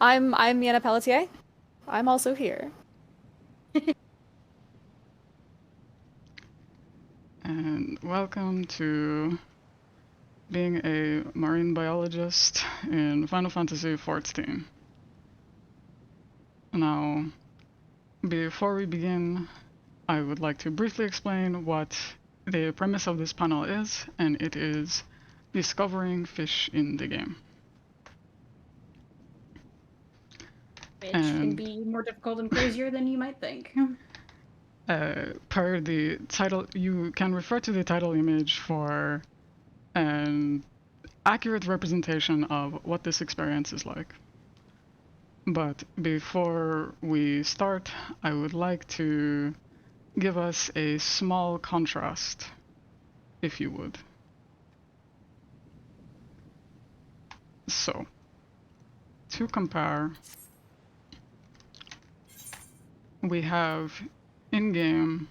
I'm Miana Pelletier. I'm also here. And welcome to being a marine biologist in Final Fantasy XIV. Now, before we begin, I would like to briefly explain what the premise of this panel is, and it is discovering fish in the game. Which can And be more difficult and crazier than you might think. per the title, you can refer to the title image for an accurate representation of what this experience is like. But before we start, I would like to give us a small contrast, if you would. So, to compare, we have in-game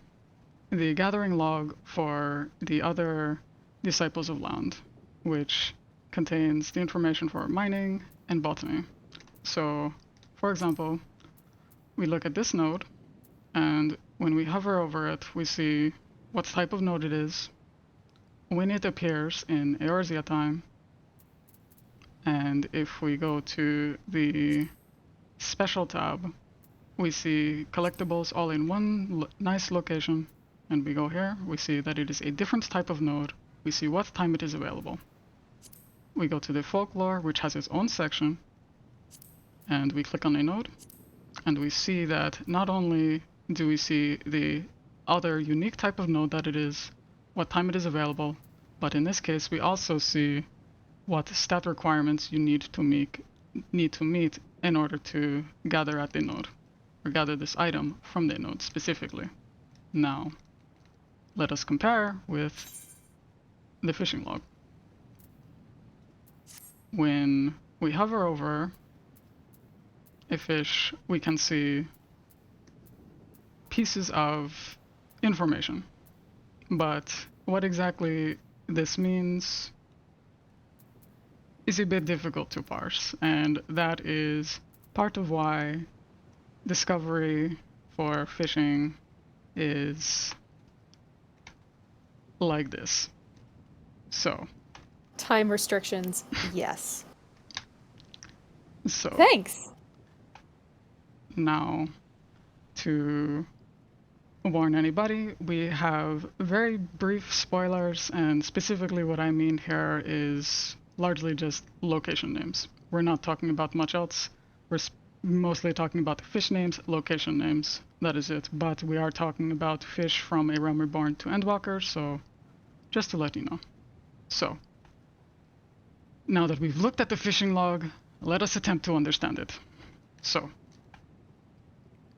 the gathering log for the other Disciples of Land, which contains the information for mining and botany. So, for example, we look at this node, and when we hover over it, we see what type of node it is, when it appears in Eorzea time, and if we go to the special tab, we see collectibles all in one nice location, and we go here, we see that it is a different type of node, we see what time it is available. We go to the folklore, which has its own section, and we click on a node, and we see that not only do we see the other unique type of node that it is, what time it is available, but in this case we also see what stat requirements you need to meet in order to gather at the node, or gather this item from the node specifically. Now, let us compare with the fishing log. When we hover over a fish, we can see pieces of information. But what exactly this means is a bit difficult to parse, and that is part of why discovery for fishing is like this. So, Time restrictions, yes. so Thanks. now, to warn anybody, we have very brief spoilers, and specifically what I mean here is largely just location names. We're not talking about much else. We're mostly talking about fish names, location names, that is it. But we are talking about fish from A Realm Reborn to Endwalker, so just to let you know. So, now that we've looked at the fishing log, let us attempt to understand it. So,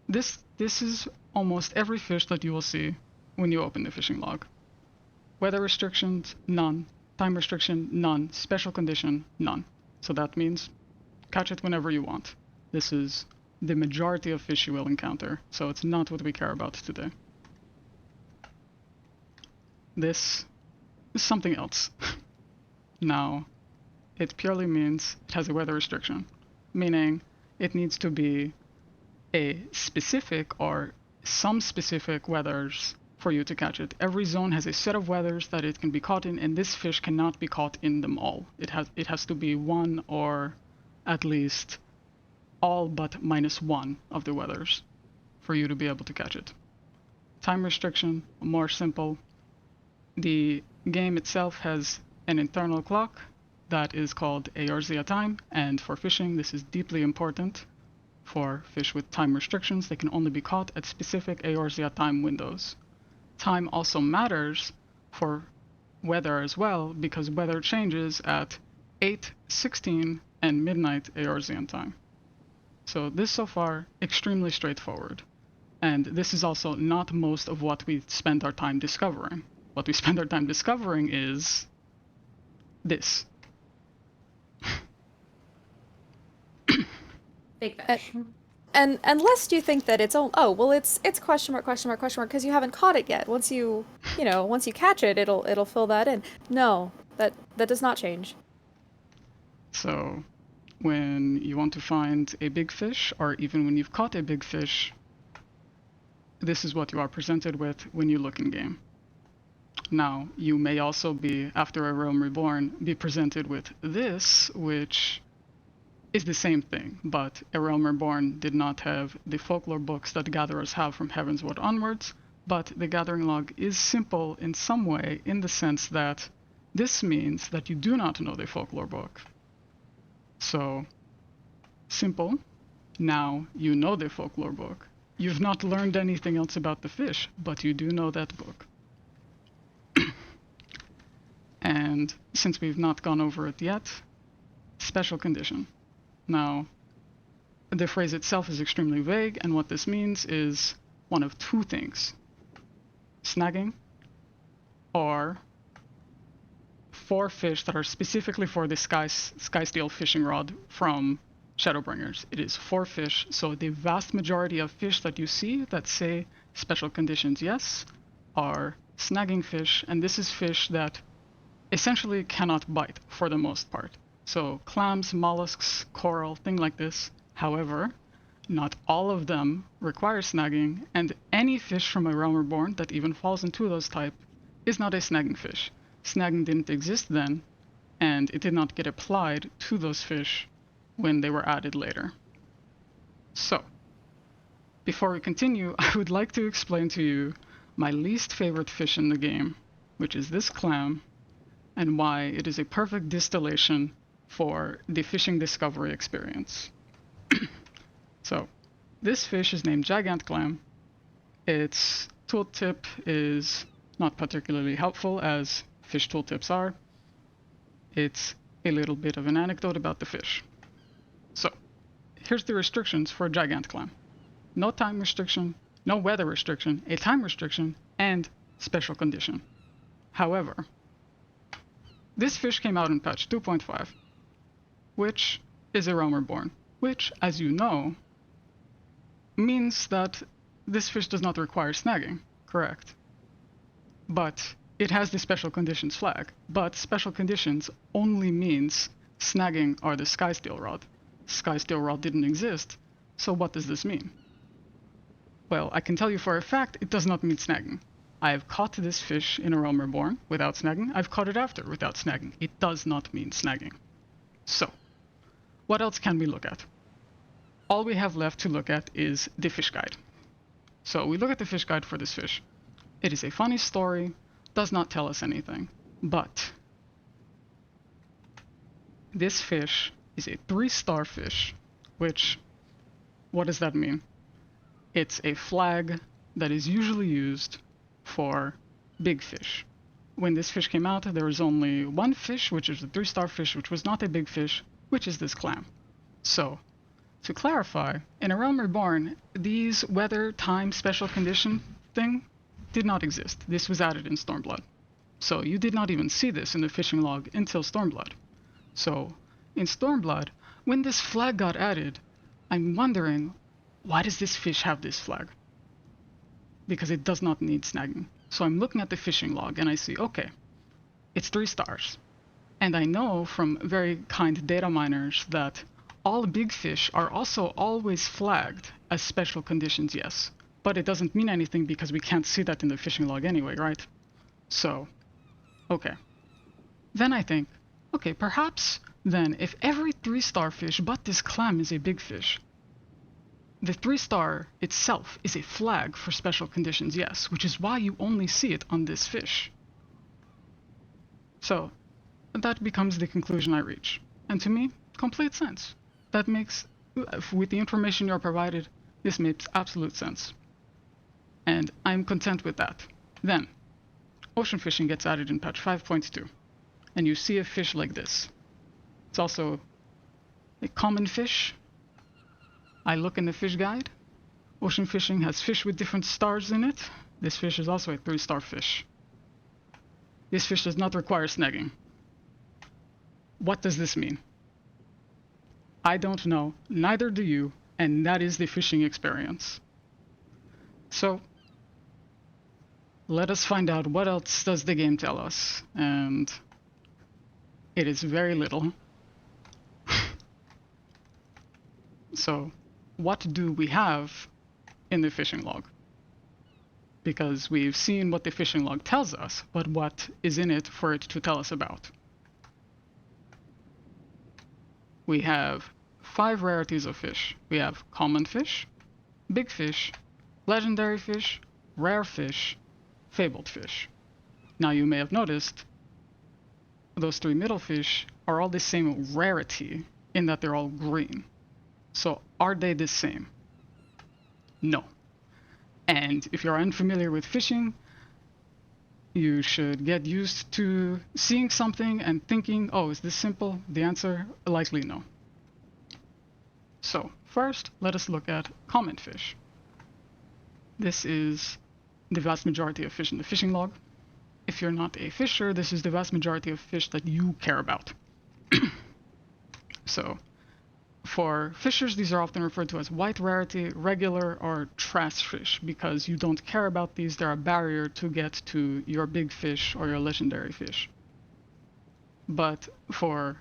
this is almost every fish that you will see when you open the fishing log. Weather restrictions, none. Time restriction, none. Special condition, none. So that means catch it whenever you want. This is the majority of fish you will encounter, so it's not what we care about today. This is something else. Now, it purely means it has a weather restriction, meaning it needs to be a specific or some specific weathers for you to catch it. Every zone has a set of weathers that it can be caught in, and this fish cannot be caught in them all. It has to be one or at least all but -1 of the weathers for you to be able to catch it. Time restriction, more simple. The game itself has an internal clock that is called Eorzea time, and for fishing this is deeply important. For fish with time restrictions, they can only be caught at specific Eorzea time windows. Time also matters for weather as well, because weather changes at 8, 16, and midnight Eorzean time. So this so far, extremely straightforward. And this is also not most of what we spend our time discovering. What we spend our time discovering is this. Big fish. And lest you think that it's it's question mark because you haven't caught it yet. Once you catch it, it'll fill that in. No, that does not change. So when you want to find a big fish, or even when you've caught a big fish, this is what you are presented with when you look in game. Now, you may also be, after A Realm Reborn, be presented with this, which is the same thing, but A Realm Reborn did not have the folklore books that gatherers have from Heavensward onwards, but the gathering log is simple in some way, in the sense that this means that you do not know the folklore book. So, simple. Now you know the folklore book. You've not learned anything else about the fish, but you do know that book. And since we've not gone over it yet, special condition. Now, the phrase itself is extremely vague, and what this means is one of two things. Snagging, or 4 fish that are specifically for the Skysteel fishing rod from Shadowbringers. It is 4 fish, so the vast majority of fish that you see that say special conditions yes are snagging fish, and this is fish that essentially cannot bite for the most part. So clams, mollusks, coral, thing like this. However, not all of them require snagging, and any fish from A Realm Reborn that even falls into those type is not a snagging fish. Snagging didn't exist then, and it did not get applied to those fish when they were added later. So, before we continue, I would like to explain to you my least favorite fish in the game, which is this clam, and why it is a perfect distillation for the fishing discovery experience. So, this fish is named Gigant Clam. Its tooltip is not particularly helpful, as fish tooltips are. It's a little bit of an anecdote about the fish. So, here's the restrictions for a Gigant Clam. No time restriction, no weather restriction, a time restriction, and special condition. However, this fish came out in patch 2.5, which is A Realm Reborn, which, as you know, means that this fish does not require snagging, correct? But it has the special conditions flag, but special conditions only means snagging or the Skysteel rod. Skysteel rod didn't exist, so what does this mean? Well, I can tell you for a fact it does not mean snagging. I have caught this fish in A Realm Reborn without snagging. I've caught it after without snagging. It does not mean snagging. So, what else can we look at? All we have left to look at is the fish guide. So we look at the fish guide for this fish. It is a funny story, does not tell us anything, but this fish is a 3-star fish, which, what does that mean? It's a flag that is usually used for big fish. When this fish came out, there was only one fish, which is a 3-star fish, which was not a big fish, which is this clam. So, to clarify, in A Realm Reborn, these weather, time, special condition thing did not exist. This was added in Stormblood. So you did not even see this in the fishing log until Stormblood. So, in Stormblood, when this flag got added, I'm wondering, why does this fish have this flag? Because it does not need snagging. So I'm looking at the fishing log and I see, okay, it's 3 stars. And I know from very kind data miners that all big fish are also always flagged as special conditions yes. But it doesn't mean anything because we can't see that in the fishing log anyway, right? So, okay. Then I think, okay, perhaps then if every 3-star fish but this clam is a big fish, the 3-star itself is a flag for special conditions yes, which is why you only see it on this fish. So, that becomes the conclusion I reach. And to me, complete sense. That makes, with the information you're provided, this makes absolute sense. And I'm content with that. Then, ocean fishing gets added in patch 5.2, and you see a fish like this. It's also a common fish. I look in the fish guide. Ocean fishing has fish with different stars in it. This fish is also a 3-star fish. This fish does not require snagging. What does this mean? I don't know, neither do you, and that is the fishing experience. So, let us find out what else does the game tell us, and it is very little. So what do we have in the fishing log? Because we've seen what the fishing log tells us, but what is in it for it to tell us about? We have 5 rarities of fish. We have common fish, big fish, legendary fish, rare fish, fabled fish. Now you may have noticed those 3 middle fish are all the same rarity in that they're all green. So are they the same? No. And if you're unfamiliar with fishing, you should get used to seeing something and thinking, oh, is this simple? The answer, likely no. So first, let us look at common fish. This is the vast majority of fish in the fishing log. If you're not a fisher, this is the vast majority of fish that you care about. So for fishers, these are often referred to as white rarity, regular, or trash fish because you don't care about these. They're a barrier to get to your big fish or your legendary fish. But for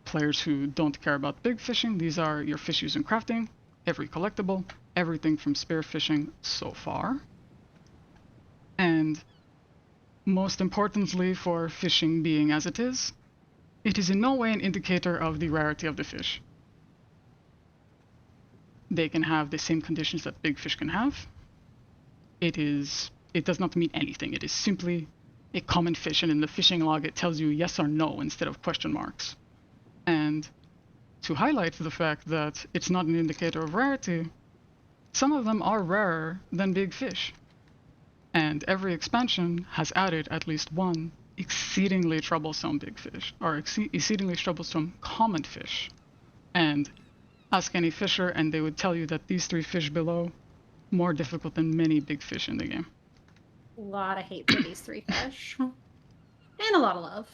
players who don't care about big fishing, these are your fish used in crafting, every collectible, everything from spear fishing so far. And most importantly for fishing being as it is in no way an indicator of the rarity of the fish. They can have the same conditions that big fish can have. It does not mean anything. It is simply a common fish, and in the fishing log it tells you yes or no instead of question marks. And to highlight the fact that it's not an indicator of rarity, some of them are rarer than big fish. And every expansion has added at least one exceedingly troublesome big fish, or exceedingly troublesome common fish. And ask any fisher and they would tell you that these 3 fish below, more difficult than many big fish in the game. A lot of hate for these 3 fish. And a lot of love.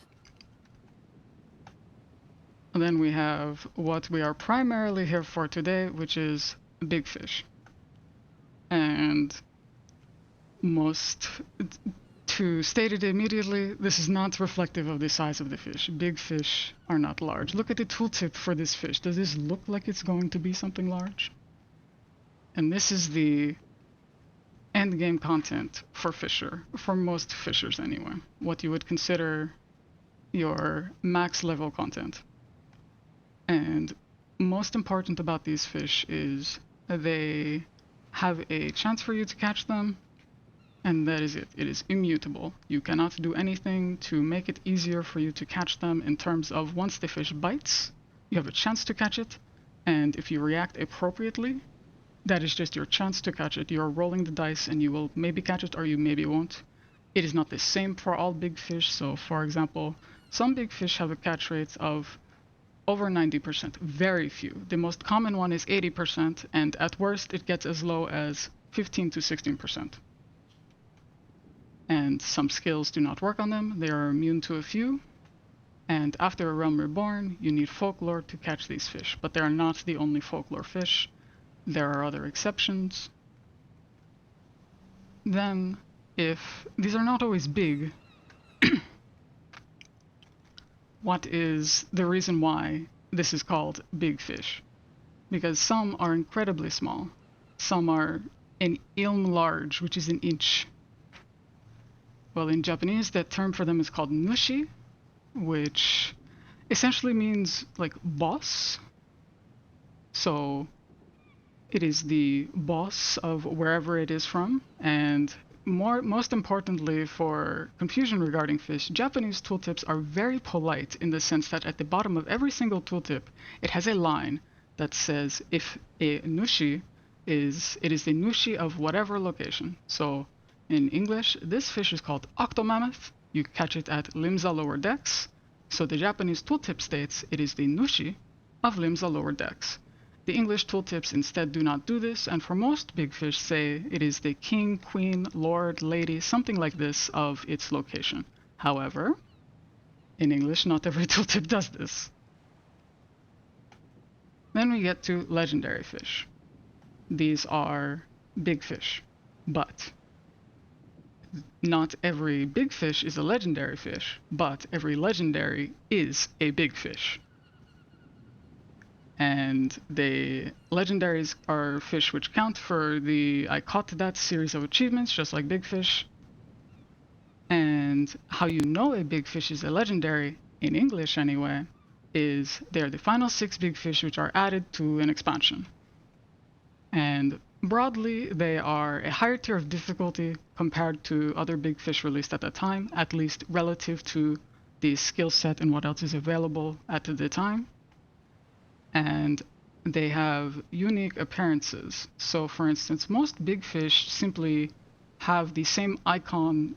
And then we have what we are primarily here for today, which is big fish. And to state it immediately, this is not reflective of the size of the fish. Big fish are not large. Look at the tooltip for this fish. Does this look like it's going to be something large? And this is the end game content for fisher, for most fishers anyway. What you would consider your max level content. And most important about these fish is they have a chance for you to catch them, and that is it. It is immutable. You cannot do anything to make it easier for you to catch them in terms of once the fish bites, you have a chance to catch it, and if you react appropriately, that is just your chance to catch it. You're rolling the dice and you will maybe catch it or you maybe won't. It is not the same for all big fish. So for example, some big fish have a catch rate of over 90%, very few. The most common one is 80%, and at worst it gets as low as 15 to 16%. And some skills do not work on them. They are immune to a few. And after a Realm Reborn, you need folklore to catch these fish. But they are not the only folklore fish. There are other exceptions. Then, if these are not always big, what is the reason why this is called big fish? Because some are incredibly small. Some are an ilm large, which is an inch. Well, in Japanese, that term for them is called nushi, which essentially means like boss. So it is the boss of wherever it is from. And most importantly for confusion regarding fish, Japanese tooltips are very polite in the sense that at the bottom of every single tooltip, it has a line that says if a nushi it is the nushi of whatever location. So in English, this fish is called octomammoth. You catch it at Limsa lower decks. So the Japanese tooltip states it is the nushi of Limsa lower decks. The English tooltips instead do not do this, and for most big fish say it is the king, queen, lord, lady, something like this of its location. However, in English, not every tooltip does this. Then we get to legendary fish. These are big fish, but not every big fish is a legendary fish, but every legendary is a big fish. And legendaries are fish which count for the I caught that series of achievements, just like big fish. And how you know a big fish is a legendary, in English anyway, is they're the final 6 big fish which are added to an expansion. And broadly, they are a higher tier of difficulty compared to other big fish released at the time, at least relative to the skill set and what else is available at the time. And they have unique appearances. So, for instance, most big fish simply have the same icon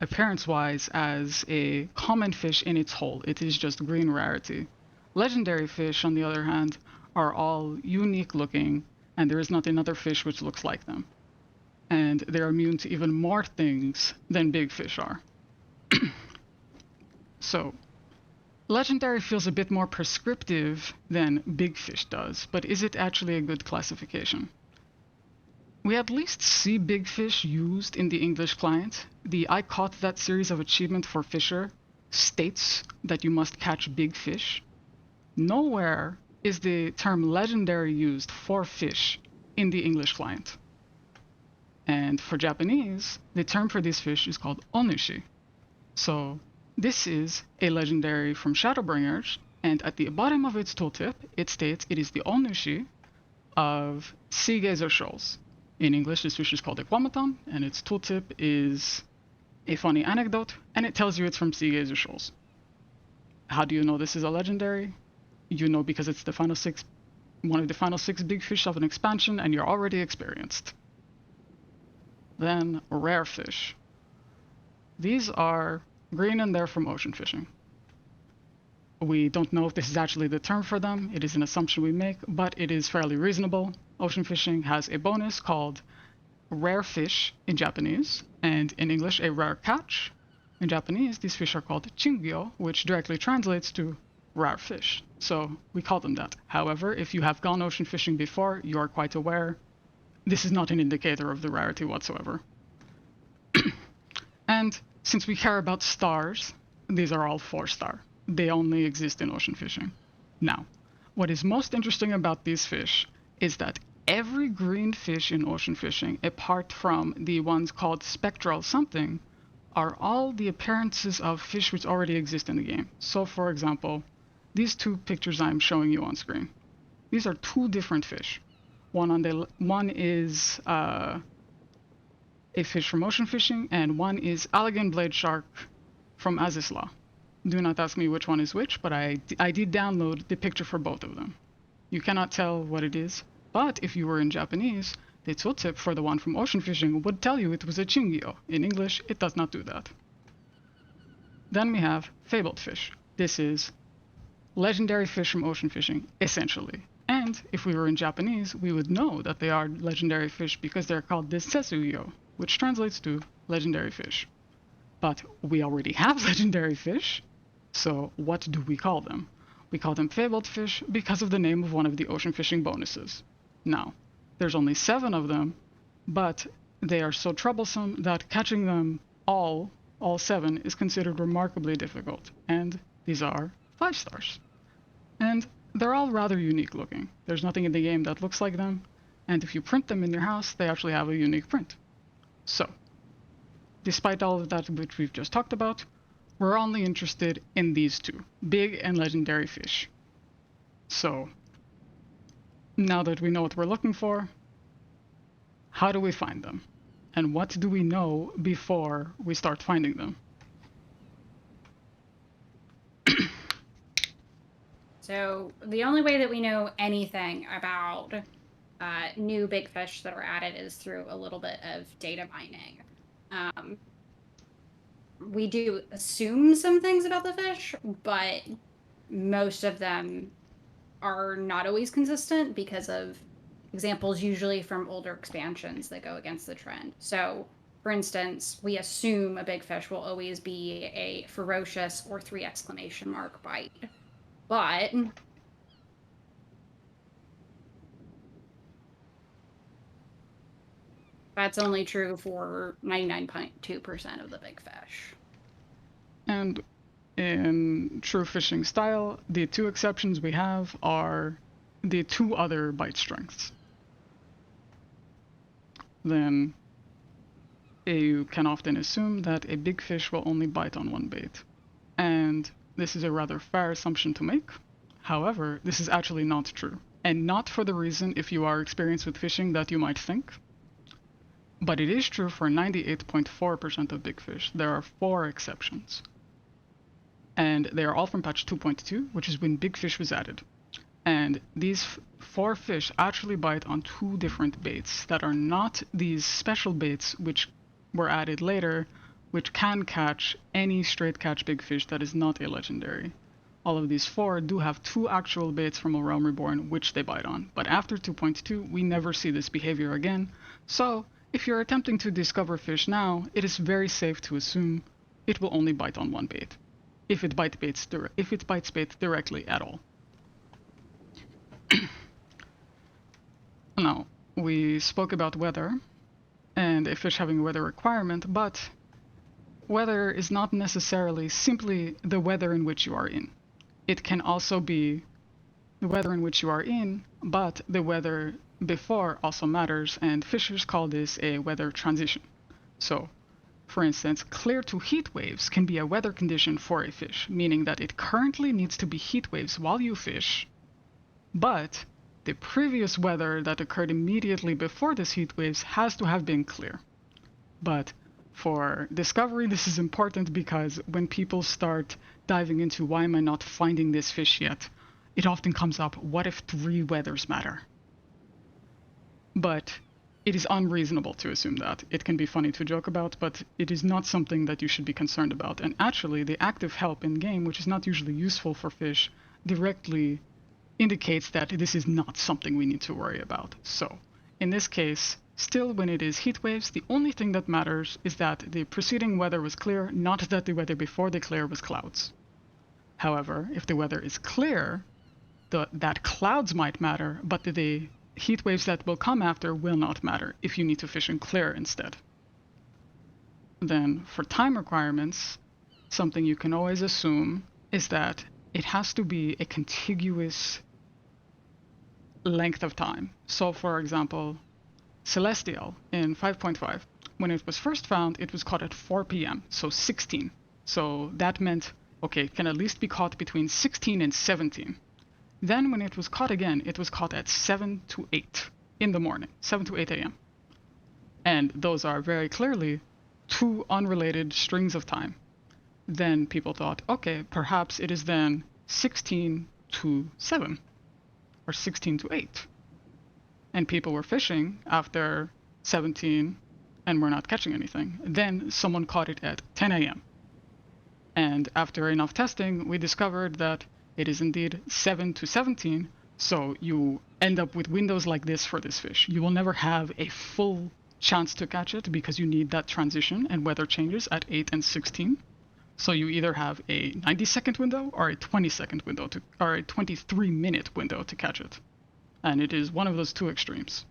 appearance-wise as a common fish in its whole. It is just green rarity. Legendary fish, on the other hand, are all unique looking, and there is not another fish which looks like them. And they're immune to even more things than big fish are. So, legendary feels a bit more prescriptive than big fish does, but is it actually a good classification? We at least see big fish used in the English client. The I caught that series of achievement for Fisher states that you must catch big fish. Nowhere is the term legendary used for fish in the English client. And for Japanese, the term for this fish is called onushi. So this is a legendary from Shadowbringers, and at the bottom of its tooltip, it states it is the onushi of sea gazer shoals. In English, this fish is called a quamaton, and its tooltip is a funny anecdote, and it tells you it's from sea gazer shoals. How do you know this is a legendary? You know because it's one of the final 6 big fish of an expansion, and you're already experienced. Then, rare fish. These are green and they're from ocean fishing. We don't know if this is actually the term for them. It is an assumption we make, but it is fairly reasonable. Ocean fishing has a bonus called rare fish in Japanese, and in English, a rare catch. In Japanese, these fish are called chingyo, which directly translates to rare fish. So we call them that. However, if you have gone ocean fishing before, you are quite aware this is not an indicator of the rarity whatsoever. And since we care about stars, these are all 4-star. They only exist in ocean fishing. Now, what is most interesting about these fish is that every green fish in ocean fishing, apart from the ones called spectral something, are all the appearances of fish which already exist in the game. So, for example, these 2 pictures I'm showing you on screen. These are 2 different fish. One is a fish from ocean fishing, and one is Allegan blade shark from Azisla. Do not ask me which one is which, but I did download the picture for both of them. You cannot tell what it is, but if you were in Japanese, the tooltip for the one from ocean fishing would tell you it was a chingyo. In English, it does not do that. Then we have fabled fish. This is legendary fish from ocean fishing, essentially. And if we were in Japanese, we would know that they are legendary fish because they're called Dessetsuyo, which translates to legendary fish. But we already have legendary fish, so what do we call them? We call them fabled fish because of the name of one of the ocean fishing bonuses. Now, there's only 7 of them, but they are so troublesome that catching them all 7, is considered remarkably difficult, and these are 5 stars. And they're all rather unique looking. There's nothing in the game that looks like them, and if you print them in your house, they actually have a unique print. So, despite all of that which we've just talked about, we're only interested in these 2, big and legendary fish. So, now that we know what we're looking for, how do we find them? And what do we know before we start finding them? So the only way that we know anything about new big fish that are added is through a little bit of data mining. We do assume some things about the fish, but most of them are not always consistent because of examples usually from older expansions that go against the trend. So, for instance, we assume a big fish will always be a ferocious or 3 exclamation mark bite. But that's only true for 99.2% of the big fish. And in true fishing style, the 2 exceptions we have are the two other bite strengths. Then you can often assume that a big fish will only bite on one bait. And this is a rather fair assumption to make. However, this is actually not true. And not for the reason, if you are experienced with fishing, that you might think. But it is true for 98.4% of big fish. There are 4 exceptions. And they are all from patch 2.2, which is when big fish was added. And these 4 fish actually bite on 2 different baits that are not these special baits which were added later, which can catch any straight catch big fish that is not a legendary. All of these 4 do have 2 actual baits from A Realm Reborn which they bite on, but after 2.2 we never see this behavior again, so if you're attempting to discover fish now, it is very safe to assume it will only bite on one bait, if it bites bait directly at all. Now, we spoke about weather, and a fish having a weather requirement, but weather is not necessarily simply the weather in which you are in. It can also be the weather in which you are in, but the weather before also matters, and fishers call this a weather transition. So, for instance, clear to heat waves can be a weather condition for a fish, meaning that it currently needs to be heat waves while you fish, but the previous weather that occurred immediately before this heat waves has to have been clear. But for discovery, this is important because when people start diving into why am I not finding this fish yet, it often comes up, what if 3 weathers matter? But it is unreasonable to assume that. It can be funny to joke about, but it is not something that you should be concerned about. And actually, the active help in game, which is not usually useful for fish, directly indicates that this is not something we need to worry about. So, in this case, still when it is heat waves, the only thing that matters is that the preceding weather was clear, not that the weather before the clear was clouds. However, if the weather is clear, that clouds might matter, but the heat waves that will come after will not matter if you need to fish in clear instead. Then, for time requirements, something you can always assume is that it has to be a contiguous length of time. So, for example, Celestial in 5.5, when it was first found, it was caught at 4 p.m., so 16. So that meant, okay, it can at least be caught between 16 and 17. Then when it was caught again, it was caught at 7 to 8 in the morning, 7 to 8 a.m. And those are very clearly 2 unrelated strings of time. Then people thought, okay, perhaps it is then 16 to 7, or 16 to 8. And people were fishing after 17 and were not catching anything. Then someone caught it at 10 a.m. And after enough testing, we discovered that it is indeed 7 to 17, so you end up with windows like this for this fish. You will never have a full chance to catch it because you need that transition and weather changes at 8 and 16. So you either have a 90-second window or a 20-second window or a 23-minute window to catch it. And it is one of those 2 extremes.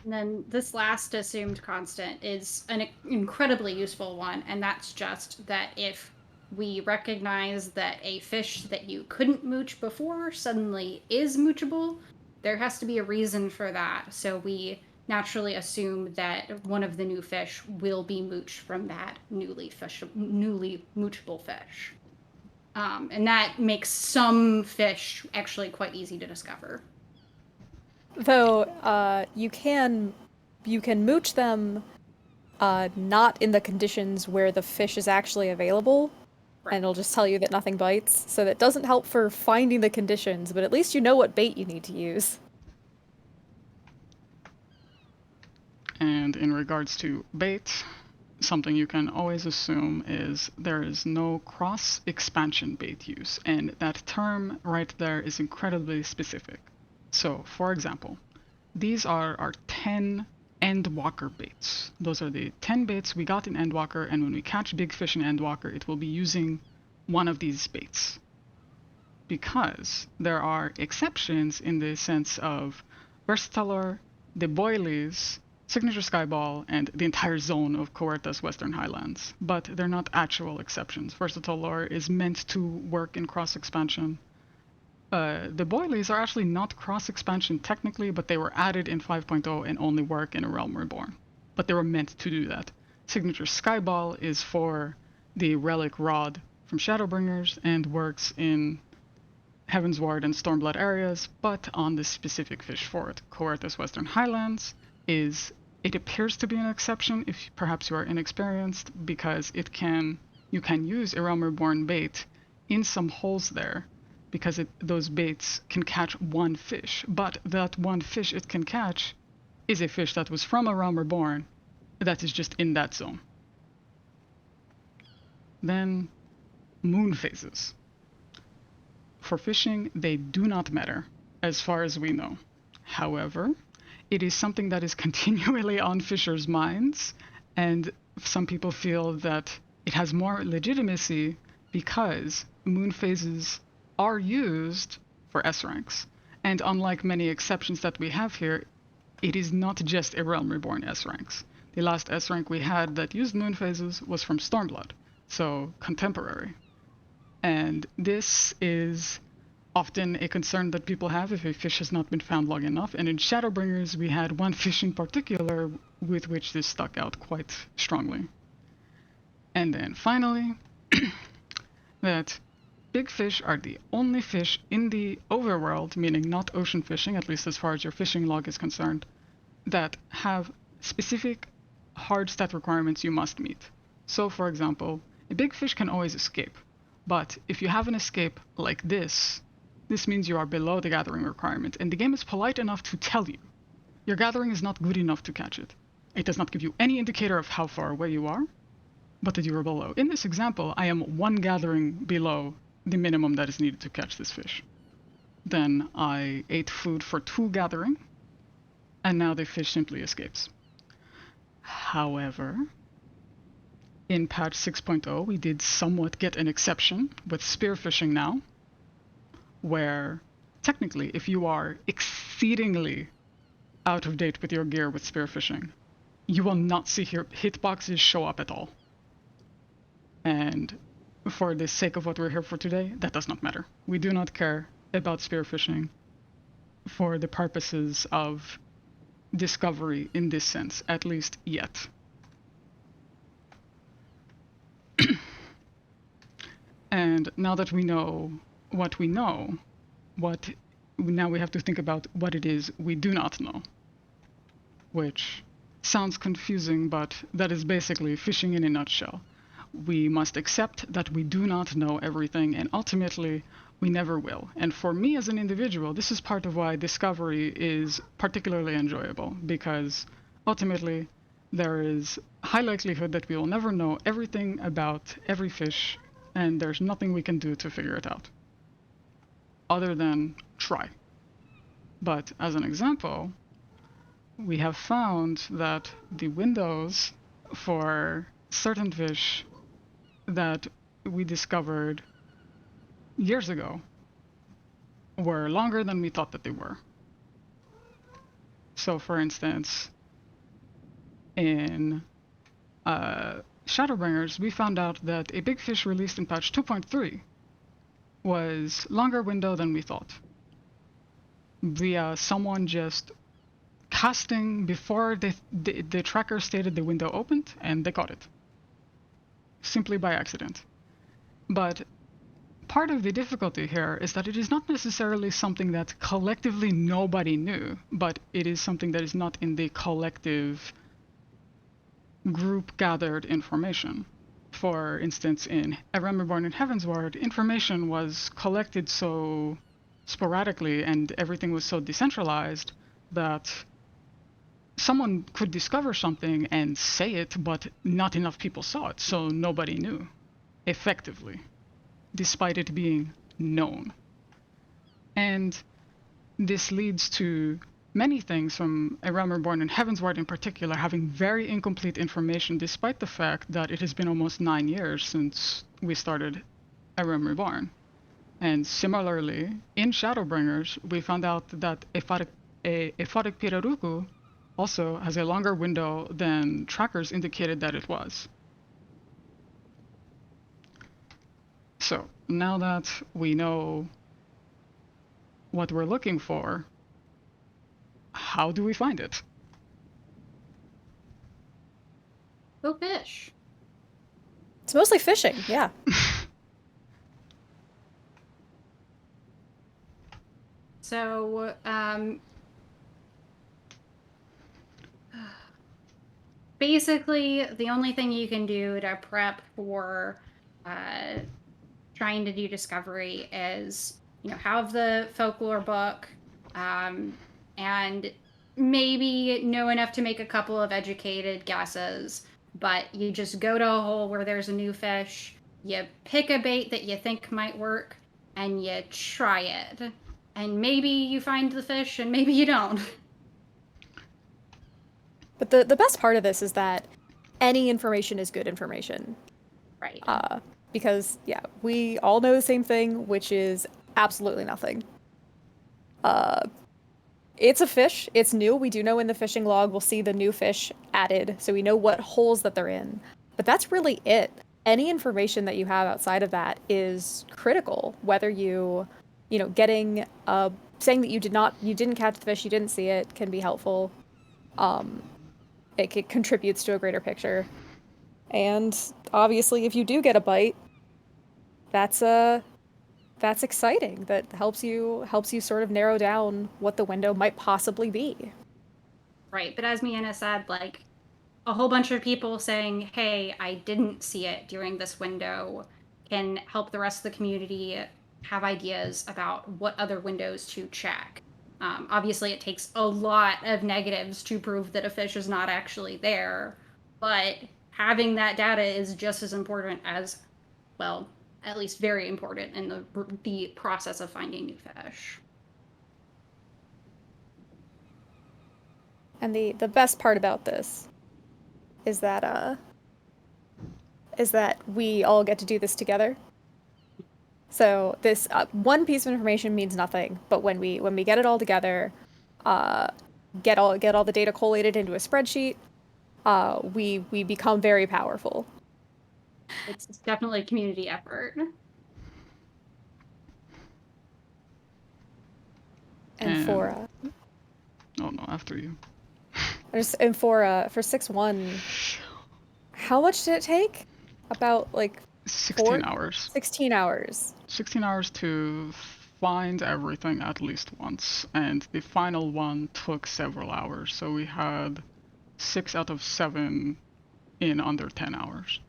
And then this last assumed constant is an incredibly useful one, and that's just that if we recognize that a fish that you couldn't mooch before suddenly is moochable, there has to be a reason for that. So we naturally assume that one of the new fish will be mooched from that newly moochable fish. And that makes some fish actually quite easy to discover. Though, you can mooch them not in the conditions where the fish is actually available, right. And it'll just tell you that nothing bites, so that doesn't help for finding the conditions, but at least you know what bait you need to use. And in regards to bait, something you can always assume is there is no cross-expansion bait use, and that term right there is incredibly specific. So, for example, these are our 10 Endwalker baits. Those are the 10 baits we got in Endwalker, and when we catch big fish in Endwalker, it will be using one of these baits. Because there are exceptions in the sense of Versatile, the Boilies, Signature Skyball, and the entire zone of Coerta's Western Highlands, but they're not actual exceptions. Versatile Lore is meant to work in cross-expansion, the boilies are actually not cross-expansion technically, but they were added in 5.0 and only work in A Realm Reborn. But they were meant to do that. Signature Skyball is for the relic rod from Shadowbringers and works in Heavensward and Stormblood areas, but on the specific fish for it. Coerthas Western Highlands it appears to be an exception if perhaps you are inexperienced, because you can use A Realm Reborn bait in some holes there, because those baits can catch one fish, but that one fish it can catch is a fish that was from A Realm Reborn that is just in that zone. Then, moon phases. For fishing, they do not matter, as far as we know. However, it is something that is continually on fishers' minds, and some people feel that it has more legitimacy because moon phases are used for S ranks. And unlike many exceptions that we have here, it is not just A Realm Reborn S ranks. The last S rank we had that used moon phases was from Stormblood, so contemporary. And this is often a concern that people have if a fish has not been found long enough. And in Shadowbringers, we had one fish in particular with which this stuck out quite strongly. And then finally, that big fish are the only fish in the overworld, meaning not ocean fishing, at least as far as your fishing log is concerned, that have specific hard stat requirements you must meet. So, for example, a big fish can always escape. But if you have an escape like this means you are below the gathering requirement, and the game is polite enough to tell you. Your gathering is not good enough to catch it. It does not give you any indicator of how far away you are, but that you are below. In this example, I am one gathering below the minimum that is needed to catch this fish. Then I ate food for 2 gathering, and now the fish simply escapes. However, in patch 6.0, we did somewhat get an exception with spearfishing now, where technically if you are exceedingly out of date with your gear with spearfishing, you will not see hitboxes show up at all. And for the sake of what we're here for today, that does not matter. We do not care about spearfishing for the purposes of discovery in this sense, at least yet. And now that we know what we know, now we have to think about what it is we do not know. Which sounds confusing, but that is basically fishing in a nutshell. We must accept that we do not know everything, and ultimately, we never will. And for me as an individual, this is part of why discovery is particularly enjoyable, because ultimately, there is high likelihood that we will never know everything about every fish, and there's nothing we can do to figure it out, other than try. But as an example, we have found that the windows for certain fish that we discovered years ago were longer than we thought that they were. So for instance, in Shadowbringers, we found out that a big fish released in patch 2.3 was longer window than we thought, via someone just casting before the tracker stated the window opened, and they caught it. Simply by accident. But part of the difficulty here is that it is not necessarily something that collectively nobody knew, but it is something that is not in the collective group gathered information. For instance, in A Realm Reborn and Heavensward, information was collected so sporadically and everything was so decentralized that someone could discover something and say it, but not enough people saw it, so nobody knew, effectively, despite it being known. And this leads to many things, from A Realm Reborn and Heavensward in particular, having very incomplete information, despite the fact that it has been almost 9 years since we started A Realm Reborn. And similarly, in Shadowbringers, we found out that Aphotic Piraruku also has a longer window than trackers indicated that it was. So, now that we know what we're looking for, how do we find it? Go fish. It's mostly fishing, yeah. So, basically, the only thing you can do to prep for uh, trying to do discovery is, have the folklore book, and maybe know enough to make a couple of educated guesses. But you just go to a hole where there's a new fish, you pick a bait that you think might work, and you try it. And maybe you find the fish, and maybe you don't. But the best part of this is that any information is good information. Right. Because, yeah, we all know the same thing, which is absolutely nothing. It's a fish. It's new. We do know in the fishing log we'll see the new fish added, so we know what holes that they're in. But that's really it. Any information that you have outside of that is critical. Whether getting saying that you didn't catch the fish, you didn't see it, can be helpful. It contributes to a greater picture. And obviously, if you do get a bite, that's exciting. That helps you sort of narrow down what the window might possibly be. Right. But as Miana said, like, a whole bunch of people saying, hey, I didn't see it during this window, can help the rest of the community have ideas about what other windows to check. Obviously, it takes a lot of negatives to prove that a fish is not actually there, but having that data is just as important as, well, at least very important in the process of finding new fish. And the best part about this is that we all get to do this together. So this one piece of information means nothing, but when we get it all together, get all the data collated into a spreadsheet, we become very powerful. It's definitely a community effort. And for oh no, after you. and for 6-1, how much did it take? About like 16 hours. 16 hours. 16 hours to find everything at least once, and the final one took several hours, so we had 6 out of 7 in under 10 hours.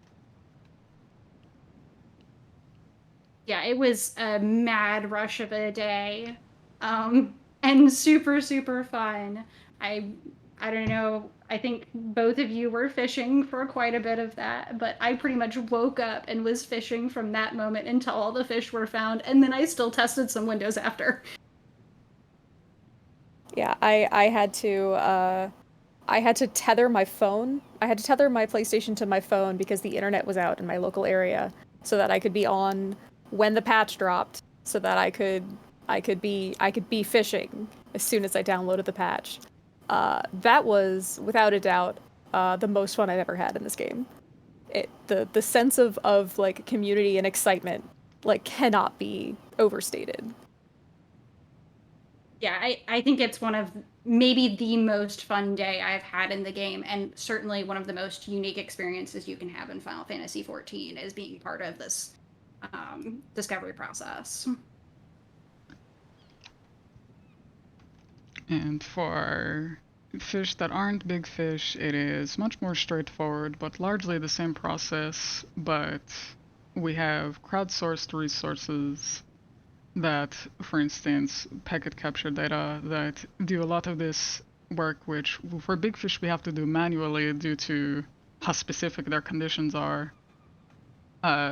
Yeah, it was a mad rush of a day, and super, super fun. I don't know, I think both of you were fishing for quite a bit of that, but I pretty much woke up and was fishing from that moment until all the fish were found, and then I still tested some windows after. Yeah, I had to tether my phone. I had to tether my PlayStation to my phone because the internet was out in my local area, so that I could be on when the patch dropped, so that I could be fishing as soon as I downloaded the patch. That was without a doubt the most fun I've ever had in this game. The sense of like community and excitement like cannot be overstated. Yeah, I think it's one of maybe the most fun day I've had in the game, and certainly one of the most unique experiences you can have in Final Fantasy XIV is being part of this discovery process. And for fish that aren't big fish, it is much more straightforward, but largely the same process, but we have crowdsourced resources that, for instance, packet capture data that do a lot of this work, which for big fish we have to do manually due to how specific their conditions are.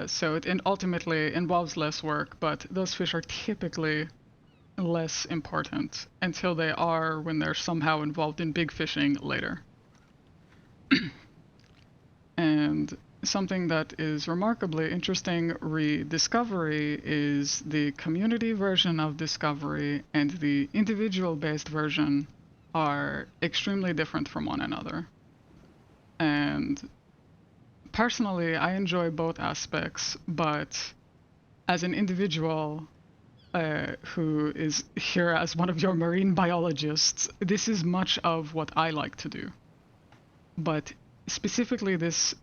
So it ultimately involves less work, but those fish are typically less important until they are when they're somehow involved in big fishing later. And something that is remarkably interesting re-Discovery is the community version of Discovery and the individual-based version are extremely different from one another. And personally, I enjoy both aspects, but as an individual, who is here as one of your marine biologists, this is much of what I like to do. But specifically, this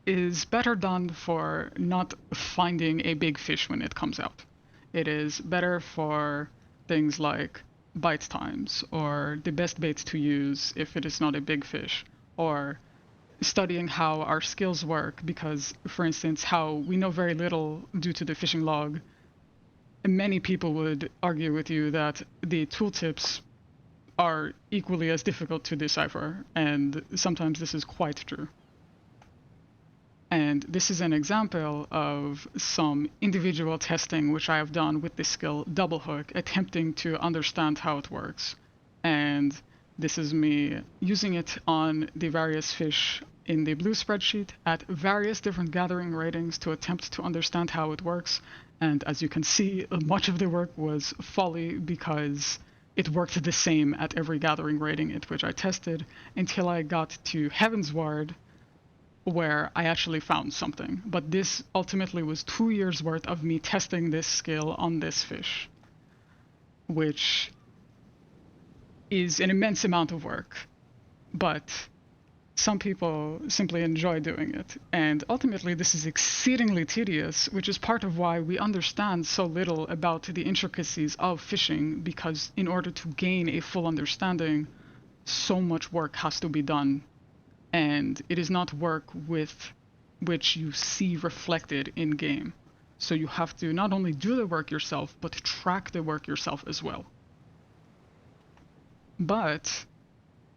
is better done for not finding a big fish when it comes out. It is better for things like bite times, or the best baits to use if it is not a big fish, or studying how our skills work, because, for instance, how we know very little due to the fishing log. Many people would argue with you that the tooltips are equally as difficult to decipher, and sometimes this is quite true. And this is an example of some individual testing which I have done with the skill double hook, attempting to understand how it works. And this is me using it on the various fish in the blue spreadsheet at various different gathering ratings to attempt to understand how it works. And as you can see, much of the work was folly because it worked the same at every gathering rating at which I tested until I got to Heaven's Ward, where I actually found something. But this ultimately was 2 years worth of me testing this skill on this fish, which is an immense amount of work. But some people simply enjoy doing it. And ultimately, this is exceedingly tedious, which is part of why we understand so little about the intricacies of fishing, because in order to gain a full understanding, so much work has to be done. And it is not work with which you see reflected in game. So you have to not only do the work yourself, but track the work yourself as well. But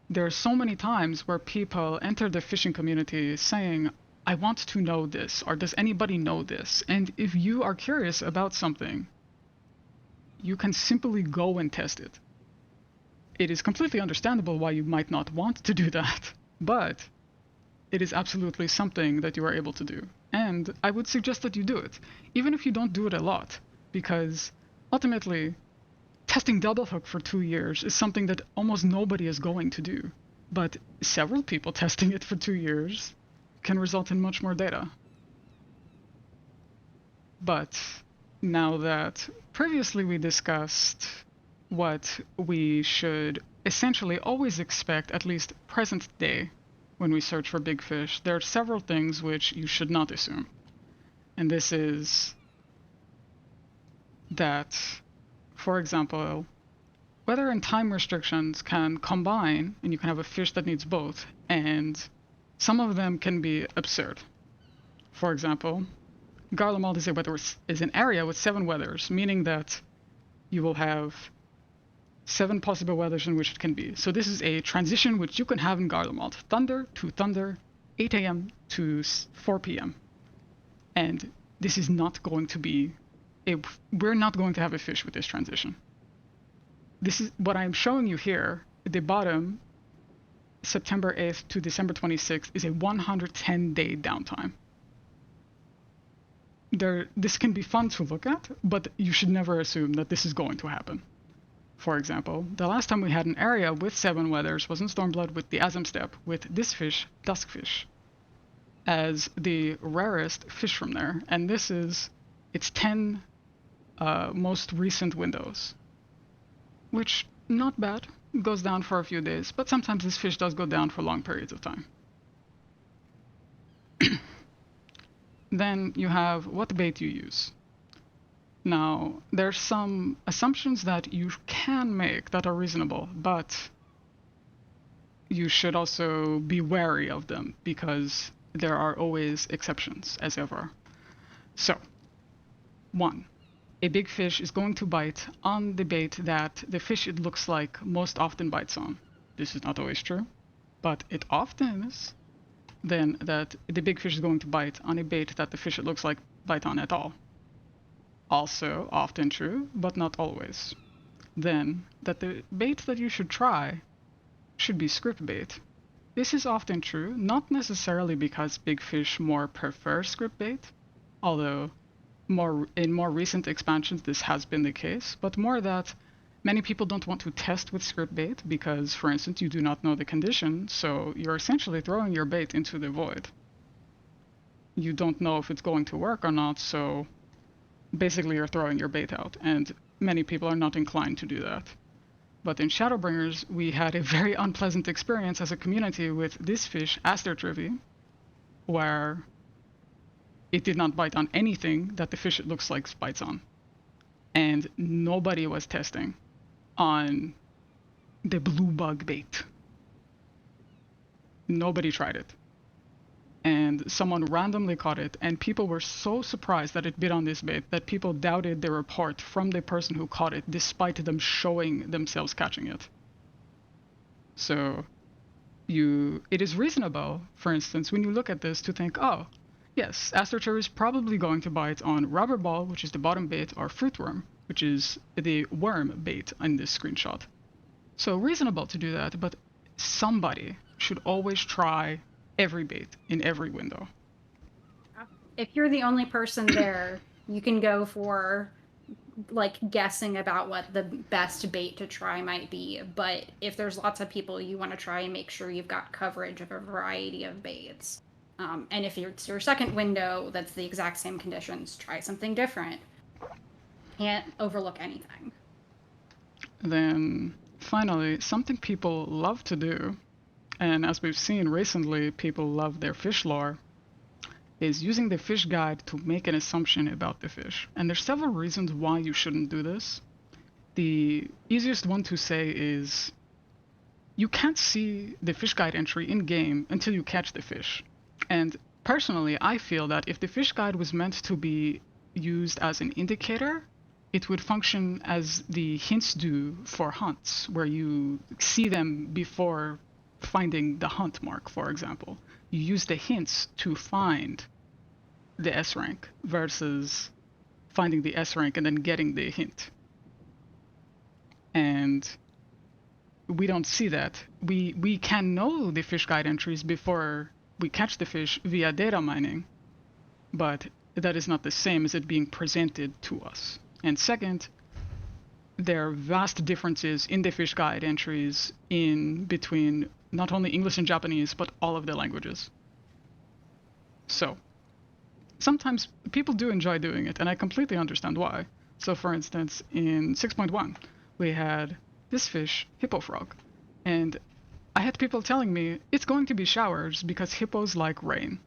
there are so many times where people enter the fishing community saying, I want to know this, or does anybody know this? And if you are curious about something, you can simply go and test it. It is completely understandable why you might not want to do that, but it is absolutely something that you are able to do. And I would suggest that you do it, even if you don't do it a lot, because ultimately, testing double hook for 2 years is something that almost nobody is going to do. But several people testing it for 2 years can result in much more data. But now that previously we discussed what we should essentially always expect, at least present day, when we search for big fish, there are several things which you should not assume. And this is that, for example, weather and time restrictions can combine, and you can have a fish that needs both, and some of them can be absurd. For example, Garlemald is an area with 7 weathers, meaning that you will have 7 possible weathers in which it can be. So this is a transition which you can have in Garlemald. Thunder to thunder, 8 a.m. to 4 p.m. And this is not going to be we're not going to have a fish with this transition. This is what I'm showing you here. At the bottom, September 8th to December 26th is a 110-day downtime. This can be fun to look at, but you should never assume that this is going to happen. For example, the last time we had an area with 7 weathers was in Stormblood with the Azam Steppe, with this fish, Duskfish, as the rarest fish from there. And this is its 10 most recent windows, which, not bad, goes down for a few days, but sometimes this fish does go down for long periods of time. Then you have what bait you use. Now, there's some assumptions that you can make that are reasonable, but you should also be wary of them, because there are always exceptions, as ever. So, 1. A big fish is going to bite on the bait that the fish it looks like most often bites on. This is not always true, but it often is. Then that the big fish is going to bite on a bait that the fish it looks like bite on at all. Also often true, but not always. Then that the bait that you should try should be script bait. This is often true, not necessarily because big fish more prefer script bait, although in more recent expansions this has been the case, but more that many people don't want to test with script bait because, for instance, you do not know the condition, so you're essentially throwing your bait into the void. You don't know if it's going to work or not, so basically you're throwing your bait out, and many people are not inclined to do that. But in Shadowbringers, we had a very unpleasant experience as a community with this fish, Aster Trivy, where it did not bite on anything that the fish it looks like bites on. And nobody was testing on the blue bug bait. Nobody tried it. And someone randomly caught it, and people were so surprised that it bit on this bait that people doubted the report from the person who caught it, despite them showing themselves catching it. So it is reasonable, for instance, when you look at this, to think, oh, yes, Aster Trivy is probably going to bite on rubber ball, which is the bottom bait, or fruit worm, which is the worm bait in this screenshot. So reasonable to do that, but somebody should always try every bait in every window. If you're the only person there, you can go for like guessing about what the best bait to try might be. But if there's lots of people, you want to try and make sure you've got coverage of a variety of baits. And if it's your second window that's the exact same conditions, try something different. Can't overlook anything. Then finally, something people love to do, and as we've seen recently, people love their fish lore, is using the fish guide to make an assumption about the fish. And there's several reasons why you shouldn't do this. The easiest one to say is you can't see the fish guide entry in game until you catch the fish. And personally, I feel that if the fish guide was meant to be used as an indicator, it would function as the hints do for hunts, where you see them before finding the hunt mark, for example. You use the hints to find the S rank versus finding the S rank and then getting the hint. And we don't see that. We can know the fish guide entries before we catch the fish via data mining, but that is not the same as it being presented to us. And second, there are vast differences in the fish guide entries in between not only English and Japanese, but all of the languages. So, sometimes people do enjoy doing it, and I completely understand why. So for instance, in 6.1, we had this fish, hippo frog, and I had people telling me it's going to be showers because hippos like rain.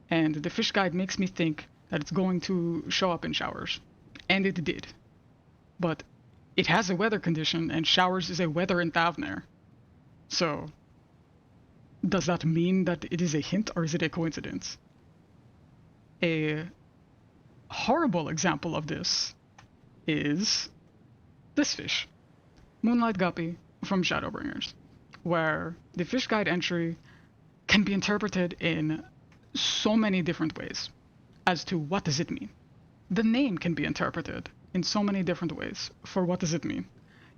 And the fish guide makes me think that it's going to show up in showers. And it did. But it has a weather condition, and showers is a weather in Thavner. So, does that mean that it is a hint, or is it a coincidence? A horrible example of this is this fish, Moonlight Guppy from Shadowbringers, where the fish guide entry can be interpreted in so many different ways as to what does it mean. The name can be interpreted in so many different ways for what does it mean.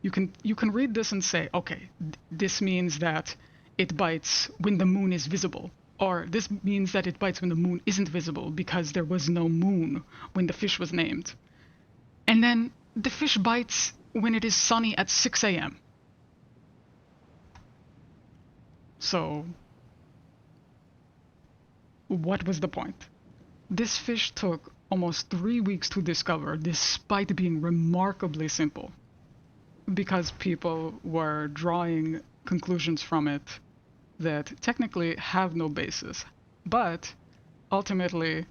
You can read this and say, okay, this means that it bites when the moon is visible, or this means that it bites when the moon isn't visible because there was no moon when the fish was named. And then the fish bites when it is sunny at 6 a.m. So, what was the point? This fish took almost 3 weeks to discover, despite being remarkably simple, because people were drawing conclusions from it that technically have no basis. But ultimately,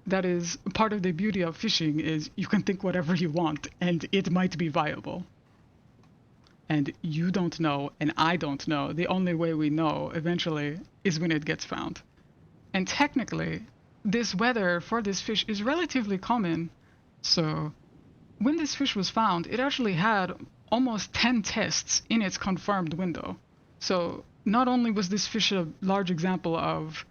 that is part of the beauty of fishing, is you can think whatever you want and it might be viable. And you don't know, and I don't know. The only way we know eventually is when it gets found. And technically, this weather for this fish is relatively common. So when this fish was found, it actually had almost 10 tests in its confirmed window. So not only was this fish a large example of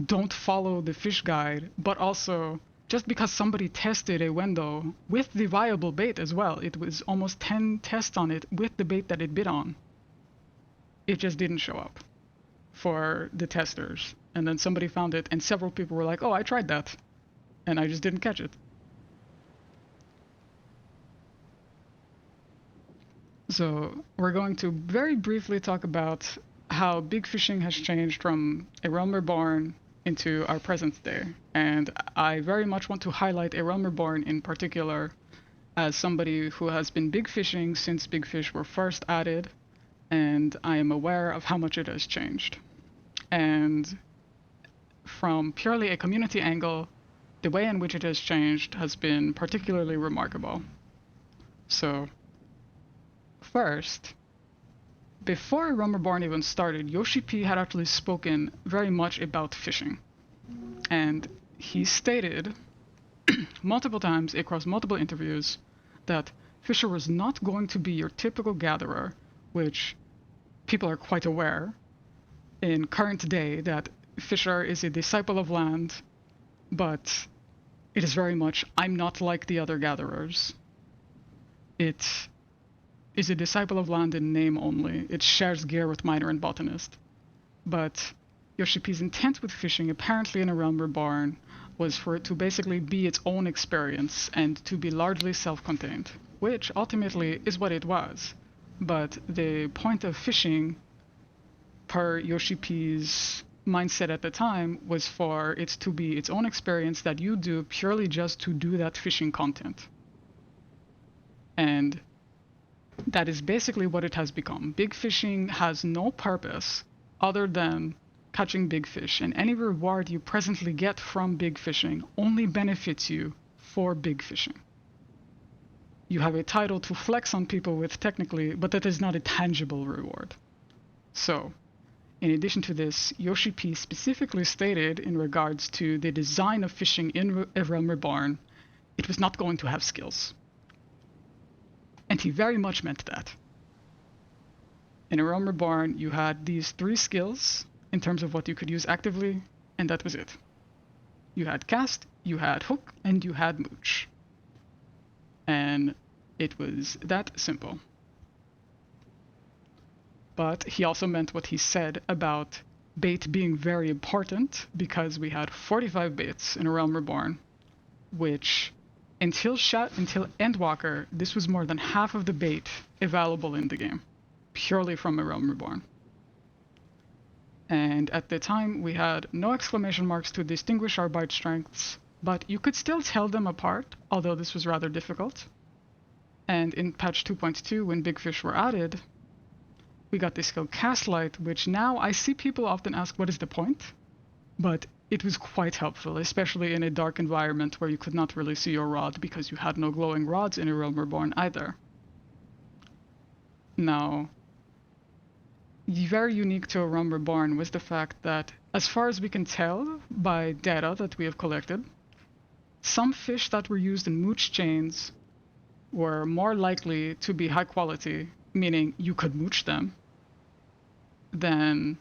don't follow the fish guide, but also just because somebody tested a window with the viable bait as well, it was almost 10 tests on it with the bait that it bit on. It just didn't show up for the testers. And then somebody found it, and several people were like, oh, I tried that, and I just didn't catch it. So we're going to very briefly talk about how big fishing has changed from a Realm Reborn into our present day. And I very much want to highlight A Realm Reborn in particular as somebody who has been big fishing since big fish were first added, and I am aware of how much it has changed. And from purely a community angle, the way in which it has changed has been particularly remarkable. So, first, before Realm Reborn even started, Yoshi P had actually spoken very much about fishing. And he stated multiple times across multiple interviews that Fisher was not going to be your typical gatherer, which people are quite aware in current day that Fisher is a disciple of land, but it is very much, I'm not like the other gatherers. It is a disciple of land in name only. It shares gear with miner and botanist. But Yoshi P's intent with fishing, apparently in A Realm Reborn, was for it to basically be its own experience and to be largely self-contained, which ultimately is what it was. But the point of fishing, per Yoshi P's mindset at the time, was for it to be its own experience that you do purely just to do that fishing content. And that is basically what it has become. Big fishing has no purpose other than catching big fish, and any reward you presently get from big fishing only benefits you for big fishing. You have a title to flex on people with technically, but that is not a tangible reward. So, in addition to this, Yoshi P specifically stated in regards to the design of fishing in A Realm Reborn, it was not going to have skills. And he very much meant that. In A Realm Reborn, you had these 3 skills in terms of what you could use actively, and that was it. You had cast, you had hook, and you had mooch. And it was that simple. But he also meant what he said about bait being very important, because we had 45 baits in A Realm Reborn, which until Endwalker, this was more than half of the bait available in the game, purely from A Realm Reborn. And at the time, we had no exclamation marks to distinguish our bite strengths, but you could still tell them apart, although this was rather difficult. And in patch 2.2, when big fish were added, we got the skill Cast Light, which now I see people often ask what is the point, but it was quite helpful, especially in a dark environment where you could not really see your rod because you had no glowing rods in A Realm Reborn either. Now, very unique to A Realm Reborn was the fact that, as far as we can tell by data that we have collected, some fish that were used in mooch chains were more likely to be high quality, meaning you could mooch them, than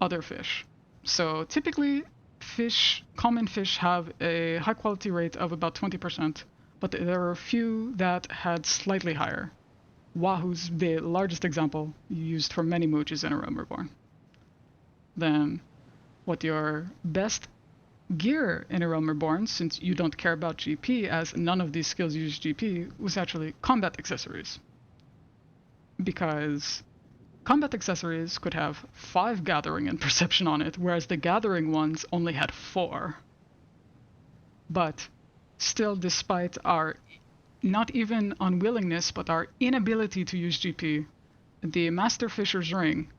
other fish. So typically, common fish have a high quality rate of about 20%, but there are a few that had slightly higher. Wahoo's the largest example used for many mooches in A Realm Reborn. Then, what your best gear in A Realm Reborn, since you don't care about GP, as none of these skills use GP, was actually combat accessories. Because combat accessories could have 5 gathering and perception on it, whereas the gathering ones only had 4. But still, despite our not even unwillingness, but our inability to use GP, the Master Fisher's Ring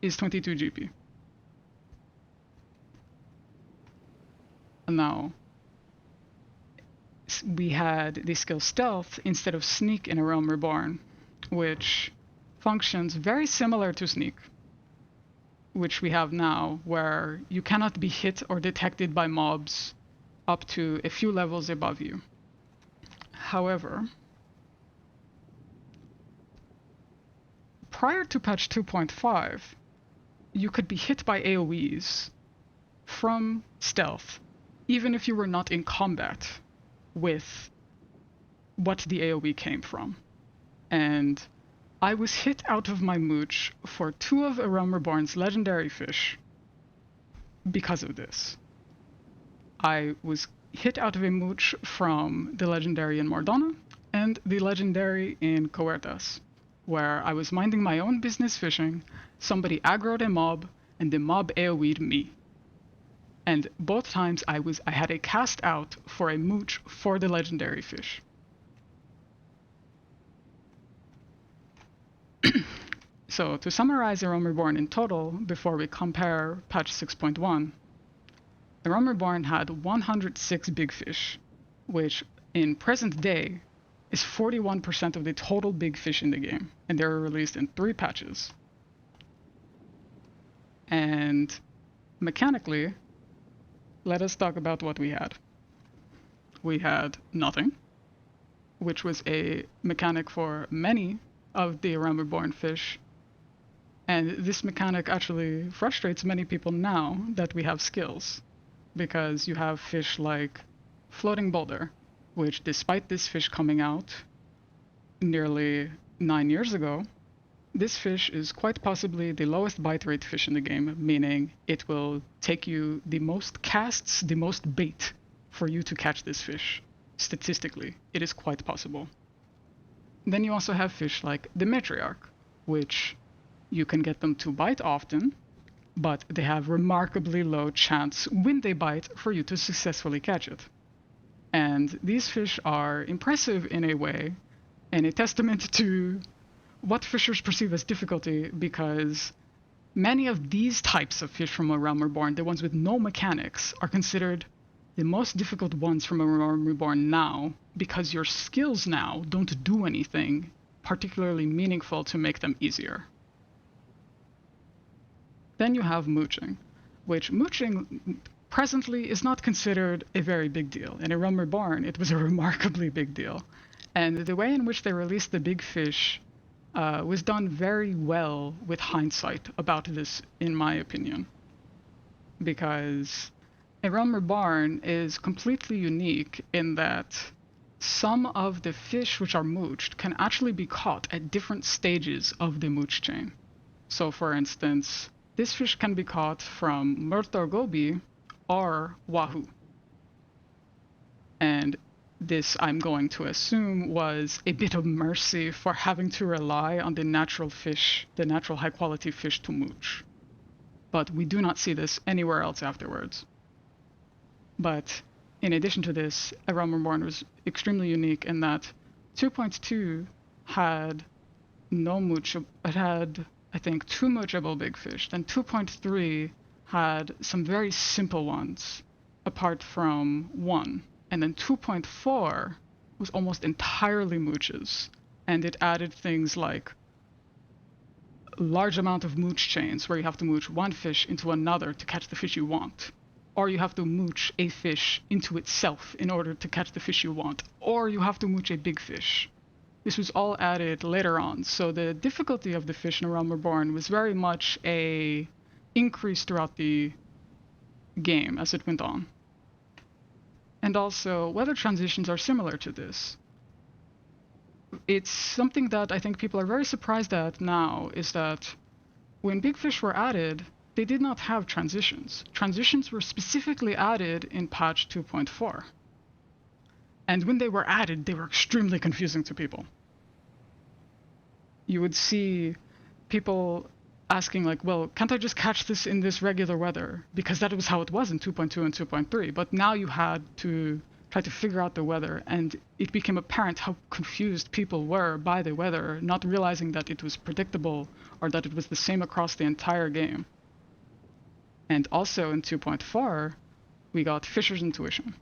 is 22 GP. Now, we had the skill Stealth instead of Sneak in A Realm Reborn, which functions very similar to Sneak, which we have now, where you cannot be hit or detected by mobs up to a few levels above you. However, prior to patch 2.5, you could be hit by AoEs from stealth, even if you were not in combat with what the AoE came from. And I was hit out of my mooch for 2 of A Realm Reborn's legendary fish because of this. I was hit out of a mooch from the legendary in Mordona and the legendary in Coertas, where I was minding my own business fishing, somebody aggroed a mob, and the mob AoE'd me. And both times I had a cast out for a mooch for the legendary fish. So to summarize A Realm Reborn in total, before we compare patch 6.1, A Realm Reborn had 106 big fish, which in present day is 41% of the total big fish in the game, and they were released in 3 patches. And mechanically, let us talk about what we had. We had nothing, which was a mechanic for many of the Realm Reborn fish. And this mechanic actually frustrates many people now that we have skills, because you have fish like Floating Boulder, which despite this fish coming out nearly 9 years ago, this fish is quite possibly the lowest bite rate fish in the game, meaning it will take you the most casts, the most bait for you to catch this fish. Statistically, it is quite possible. Then you also have fish like the Matriarch, which you can get them to bite often, but they have remarkably low chance when they bite for you to successfully catch it. And these fish are impressive in a way, and a testament to what fishers perceive as difficulty, because many of these types of fish from A Realm Reborn, the ones with no mechanics, are considered the most difficult ones from A Realm Reborn now, because your skills now don't do anything particularly meaningful to make them easier. Then you have mooching, which mooching presently is not considered a very big deal. In A Realm Reborn, it was a remarkably big deal. And the way in which they released the big fish was done very well with hindsight about this, in my opinion. Because A Realm Reborn is completely unique in that some of the fish which are mooched can actually be caught at different stages of the mooch chain. So for instance, this fish can be caught from Murtor Gobi or Wahoo. And this, I'm going to assume, was a bit of mercy for having to rely on the natural fish, the natural high quality fish to mooch. But we do not see this anywhere else afterwards. But in addition to this, A Realm Reborn was extremely unique in that 2.2 had no mooch, it had, I think, 2 moochable big fish. Then 2.3 had some very simple ones, apart from 1. And then 2.4 was almost entirely mooches, and it added things like a large amount of mooch chains where you have to mooch one fish into another to catch the fish you want, or you have to mooch a fish into itself in order to catch the fish you want, or you have to mooch a big fish. This was all added later on, so the difficulty of the fish in A Realm Reborn was very much a increase throughout the game as it went on. And also, weather transitions are similar to this. It's something that I think people are very surprised at now, is that when big fish were added, they did not have transitions. Transitions were specifically added in patch 2.4. And when they were added, they were extremely confusing to people. You would see people asking like, well, can't I just catch this in this regular weather? Because that was how it was in 2.2 and 2.3. But now you had to try to figure out the weather, and it became apparent how confused people were by the weather, not realizing that it was predictable or that it was the same across the entire game. And also in 2.4, we got Fisher's Intuition,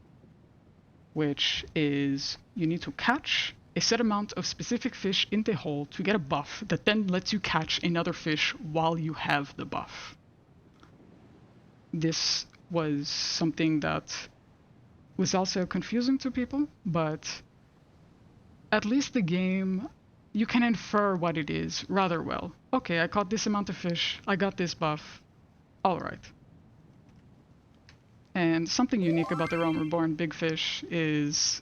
which is you need to catch a set amount of specific fish in the hole to get a buff that then lets you catch another fish while you have the buff. This was something that was also confusing to people, but at least the game, you can infer what it is rather well. Okay, I caught this amount of fish, I got this buff, alright. And something unique about the Realm Reborn Big Fish is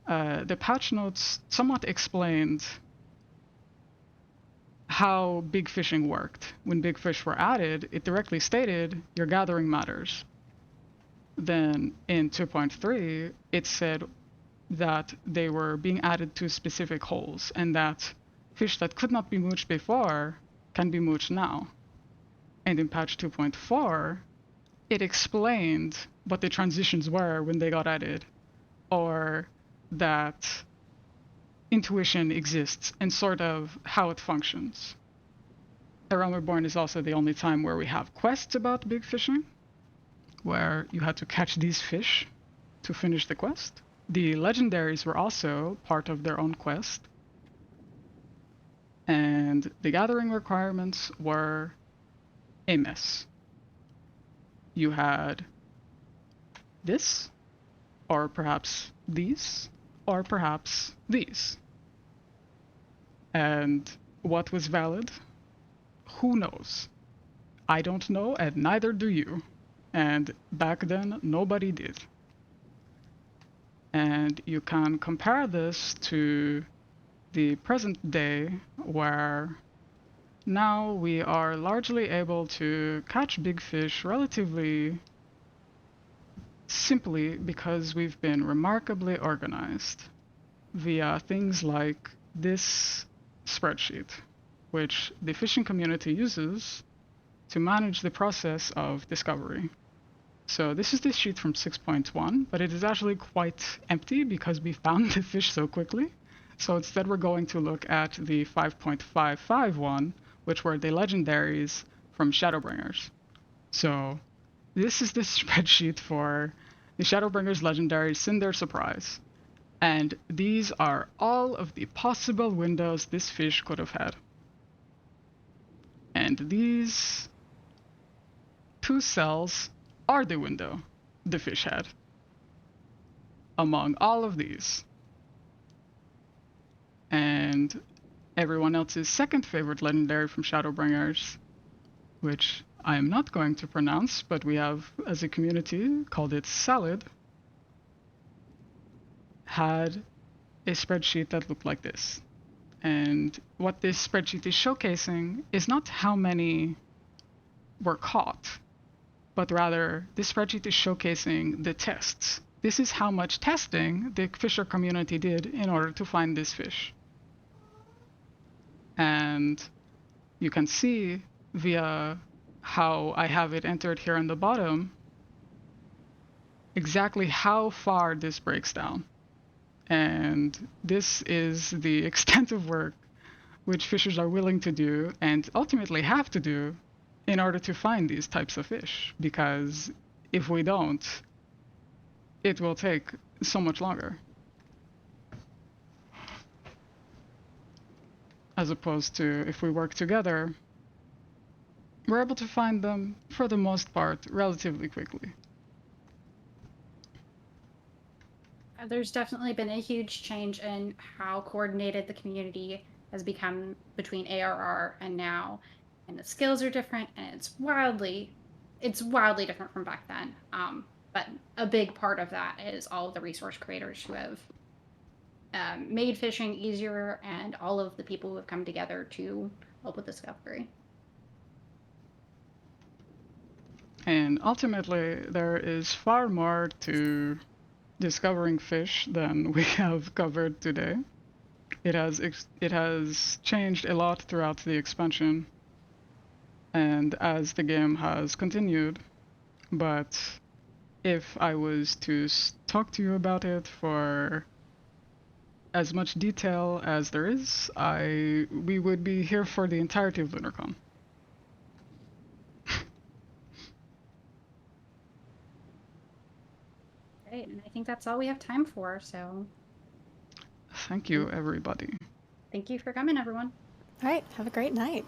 the patch notes somewhat explained how big fishing worked. When big fish were added, it directly stated your gathering matters. Then in 2.3, it said that they were being added to specific holes, and that fish that could not be mooched before can be mooched now. And in patch 2.4, it explained what the transitions were when they got added, or that intuition exists and sort of how it functions. A Realm Reborn is also the only time where we have quests about big fishing, where you had to catch these fish to finish the quest. The legendaries were also part of their own quest. And the gathering requirements were a mess. You had this, or perhaps these, or perhaps these. And what was valid? Who knows? I don't know, and neither do you. And back then, nobody did. And you can compare this to the present day, where now we are largely able to catch big fish relatively simply because we've been remarkably organized via things like this spreadsheet, which the fishing community uses to manage the process of discovery. So this is the sheet from 6.1, but it is actually quite empty because we found the fish so quickly. So instead we're going to look at the 5.55 one, which were the legendaries from Shadowbringers. So this is the spreadsheet for the Shadowbringers legendaries in their surprise. And these are all of the possible windows this fish could have had. And these 2 cells are the window the fish had among all of these. And everyone else's second favorite legendary from Shadowbringers, which I am not going to pronounce, but we have, as a community, called it Salad, had a spreadsheet that looked like this. And what this spreadsheet is showcasing is not how many were caught, but rather this spreadsheet is showcasing the tests. This is how much testing the fisher community did in order to find this fish. And you can see via how I have it entered here on the bottom exactly how far this breaks down. And this is the extent of work which fishers are willing to do and ultimately have to do in order to find these types of fish, because if we don't, it will take so much longer. As opposed to if we work together, we're able to find them, for the most part, relatively quickly. There's definitely been a huge change in how coordinated the community has become between ARR and now, and the skills are different, and it's wildly different from back then. But a big part of that is all of the resource creators who have made fishing easier, and all of the people who have come together to help with discovery. And ultimately, there is far more to discovering fish than we have covered today. It has changed a lot throughout the expansion and as the game has continued, but if I was to talk to you about it for as much detail as there is, we would be here for the entirety of LunarCon. Great, and I think that's all we have time for, so Thank you, everybody. thank you for coming, everyone. All right, have a great night.